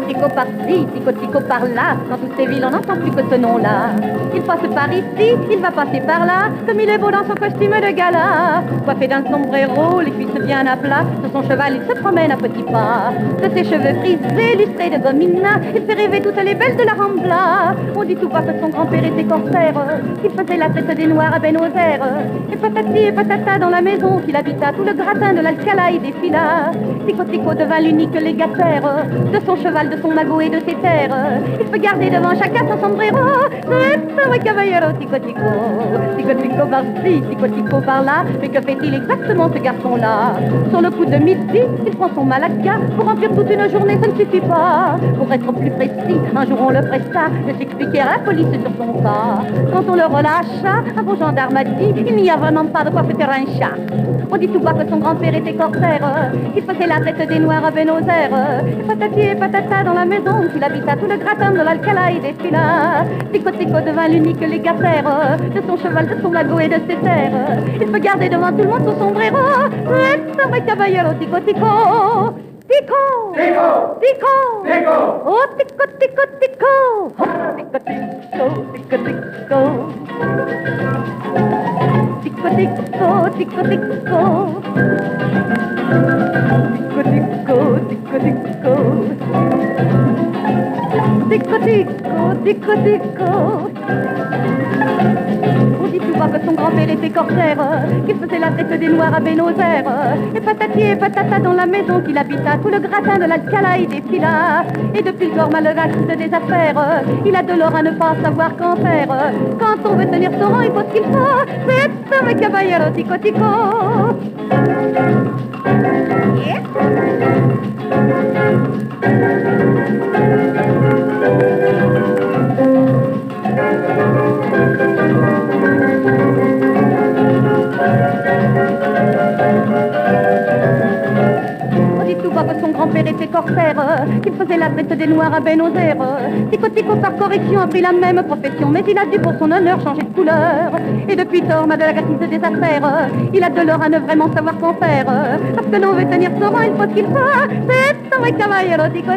Tico par-ci, tico par-là, dans toutes ces villes on n'entend plus que ce nom-là. Il passe par ici, il va passer par là, comme il est beau dans son costume de gala. Coiffé d'un sombrero, les cuisses bien à plat, sur son cheval il se promène à petits pas. De ses cheveux frisés, lustrés de gomina, il fait rêver toutes les belles de la Rambla. On dit tout bas que son grand-père était corsaire, qu'il faisait la traite des Noirs à Buenos Aires. Et patati et patata dans la maison qu'il habita, tout le gratin de l'Alcala y défila. Tico devint l'unique légataire de son cheval, de son magot et de ses terres. Il peut garder devant chacun son sombrero. C'est caballero, tico par-ci, tico par-là. Mais que fait-il exactement ce garçon-là? Sur le coup de midi, il prend son malaga. Pour remplir toute une journée, ça ne suffit pas. Pour être plus précis, un jour on le presta de s'expliquer à la police sur son pas. Quand on le relâcha, un beau gendarme a dit: il n'y a vraiment pas de quoi fêter un chat. On dit tout bas que son grand-père était corsaire, qu'il faisait la traite des Noirs à Buenos Aires. Et patati et patata dans la maison qu'il habita, tout le gratin de l'Alcala y défila. Tico devint l'unique légataire de son cheval, de son magot et de ses terres. Il peut garder devant tout le monde son sombrero. C'est vrai caballero, tico Tico, oh tico oh tico tico. On dit tout bas que son grand-père était corsaire, qu'il faisait la traite des Noirs à Buenos Aires. Et patati et patata dans la maison qu'il habita, tout le gratin de l'Alcala y défila. Et depuis le corps malheureux des affaires, il a de l'or à ne pas savoir qu'en faire. Quand on veut tenir son rang, il faut ce qu'il faut. C'est un caballero, tico yeah. On dit tout bas que son grand-père était corsaire, qu'il faisait la traite des Noirs à Buenos Aires. Tico par correction a pris la même profession, mais il a dû pour son honneur changer de couleur. Et depuis tort, ma de la gratitude des affaires, il a de l'or à ne vraiment savoir qu'en faire. Parce que l'on veut tenir son rang, il faut ce qu'il faut. C'est un caballero, tico